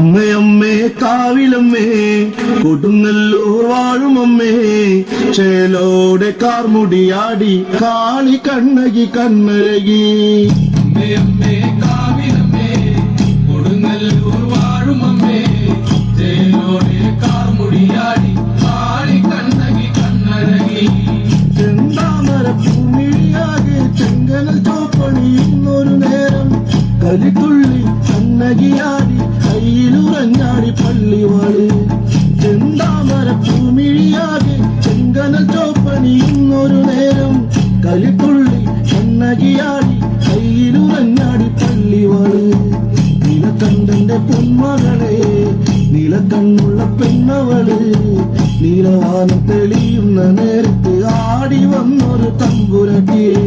അമ്മയമ്മേ കാവിലമ്മേ കൊടുങ്ങല്ലൂർ വാഴുമമ്മേ ചേലോടെ കാർമുടിയാടി കാളി കണ്ണകി കണ്ണഴകി അമ്മയമ്മേ കാവിലമ്മേ കൊടുങ്ങല്ലൂർ വാഴുമമ്മേ ചേലോടെ കാർമുടിയാടി കാളി കണ്ണകി കണ്ണഴകി ചെന്താമര പൂമിഴിയാകെ ചെങ്കനൽ ചോപ്പണിയുന്നൊരു നേരം കലിത്തുള്ളി കണ്ണകിയാടി കയ്യിലുറഞ്ഞാടി പള്ളിവാള് ചെന്താമര പൂമിഴിയാകെ ചെങ്കനൽ ചോപ്പണിയുന്നൊരു നേരം കലിത്തുള്ളി കണ്ണകിയാടി കയ്യിലുറഞ്ഞാടി പള്ളിവാള് നീലക്കണ്ഠന്റെ പൊന്മകളെ നീലക്കണ്ണുള്ള പെണ്ണവള് നീലവാനം തെളിയുന്ന നേരത്ത് ആടി വന്നൊരു തമ്പുരട്ടിയേ